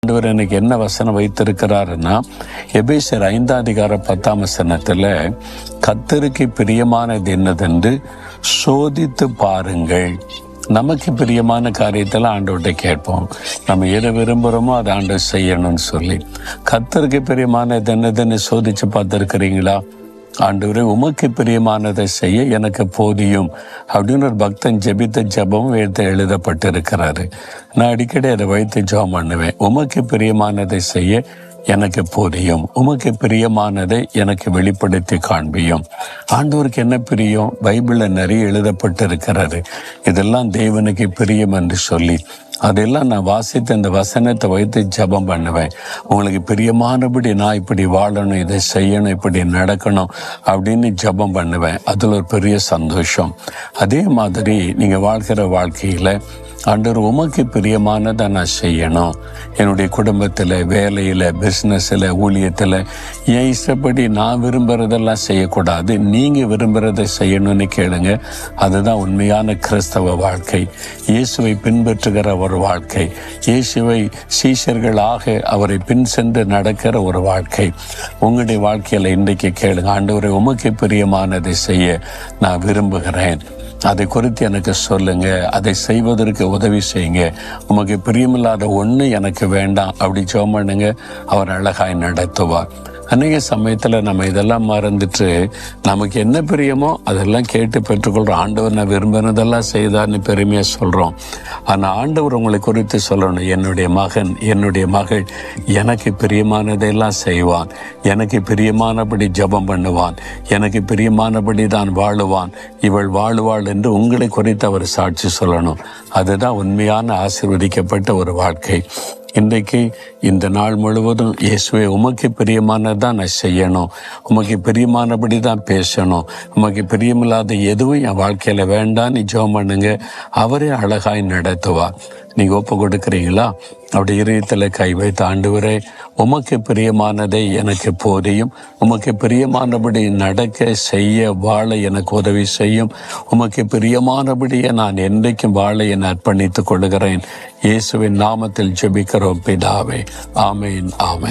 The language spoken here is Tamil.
ஆண்டவர் எனக்கு என்ன வசனம் வைத்திருக்கிறாருன்னா, எபேசியர் 5:10 கர்த்தருக்கு பிரியமானது என்னதென்று சோதித்து பாருங்கள். நமக்கு பிரியமான காரியத்தில் ஆண்டவர்கிட்ட கேட்போம். நம்ம எதை விரும்புகிறோமோ அதை ஆண்டவர் செய்யணும்னு சொல்லி. கர்த்தருக்கு பிரியமானது என்னதுன்னு சோதிச்சு பார்த்துருக்கிறீங்களா? ஆண்டவரே, உமக்கு பிரியமானதை செய்ய எனக்கு போதியும் அப்படின்னு ஒரு பக்தன் ஜெபித்த ஜெபம் எழுதப்பட்டிருக்கிறாரு. நான் அடிக்கடி அதை வைத்து ஜெபம் பண்ணுவேன். உமக்கு பிரியமானதை செய்ய எனக்கு போதியும், உமக்கு பிரியமானதை எனக்கு வெளிப்படுத்தி காண்பியும். ஆண்டவருக்கு என்ன பிரியம்? பைபிளில் நிறைய எழுதப்பட்டிருக்கிறது. இதெல்லாம் தேவனுக்கு பிரியம் என்று சொல்லி அதெல்லாம் நான் வாசித்து அந்த வசனத்தை வைத்து ஜெபம் பண்ணுவேன். உங்களுக்கு பிரியமானபடி நான் இப்படி வாழணும், இதை செய்யணும், இப்படி நடக்கணும் அப்படின்னு ஜெபம் பண்ணுவேன். அதில் ஒரு பெரிய சந்தோஷம். அதே மாதிரி நீங்கள் வாழ்கிற வாழ்க்கையில் ஆண்டவர் உமக்கு பிரியமானதை நான் செய்யணும். என்னுடைய குடும்பத்தில், வேலையில், பிஸ்னஸில், ஊழியத்தில் என் இஷ்டப்படி நான் விரும்புகிறதெல்லாம் செய்யக்கூடாது, நீங்கள் விரும்புகிறதை செய்யணும்னு கேளுங்க. அதுதான் உண்மையான கிறிஸ்தவ வாழ்க்கை. இயேசுவை பின்பற்றுகிற ஒரு வாழ்க்கை, இயேசுவை சீஷர்களாக அவரை பின் சென்று நடக்கிற ஒரு வாழ்க்கை. உங்களுடைய வாழ்க்கையில் இன்றைக்கு கேளுங்க, ஆண்டவரை உமக்கு பிரியமானதை செய்ய நான் விரும்புகிறேன், அதை குறித்து எனக்கு சொல்லுங்க, அதை செய்வதற்கு உதவி செய்யுங்க, உமக்கு பிரியமில்லாத ஒன்று எனக்கு வேண்டாம் அப்படி ஜெபம் பண்ணுங்க. அவர் அழகாய் நடத்துவார். அநேக சமயத்தில் நம்ம இதெல்லாம் மறந்துட்டு நமக்கு என்ன பிரியமோ அதெல்லாம் கேட்டு பெற்றுக்கொள்கிறோம். ஆண்டவர் நான் விரும்பினதெல்லாம் செய்தார்னு பெருமையாக சொல்கிறோம். ஆனால் ஆண்டவர் உங்களை குறித்து சொல்லணும், என்னுடைய மகன், என்னுடைய மகள் எனக்கு பிரியமானதெல்லாம் செய்வான், எனக்கு பிரியமானபடி ஜெபம் பண்ணுவான், எனக்கு பிரியமானபடி தான் வாழுவான், இவள் வாழுவாள் என்று உங்களை குறித்து அவர் சாட்சி சொல்லணும். அதுதான் உண்மையான ஆசீர்வதிக்கப்பட்ட ஒரு வாழ்க்கை. இன்றைக்கு இந்த நாள் முழுவதும் இயேசுவே உமக்கு பிரியமானதான் நான் செய்யணும், உமக்கு பிரியமானபடி தான் பேசணும், உமக்கு பிரியமில்லாத எதுவும் என் வாழ்க்கையில் வேண்டான்னு ஜெபம் பண்ணுங்க. அவரே அழகாய் நடத்துவார். நீங்கள் ஒப்பு கொடுக்குறீங்களா? அப்படி இதயத்தில் கை வைத்து, ஆண்டவரே உமக்கு பிரியமானதை எனக்கு போதியும், உமக்கு பிரியமானபடி நடக்க செய்ய வாழ எனக்கு உதவி செய்யும், உமக்கு பிரியமானபடியே நான் என்றைக்கும் வாழ என அர்ப்பணித்துக் கொள்கிறேன். இயேசுவின் நாமத்தில் ஜெபிக்கிறோம் பிதாவே. ஆமேன், ஆமேன்.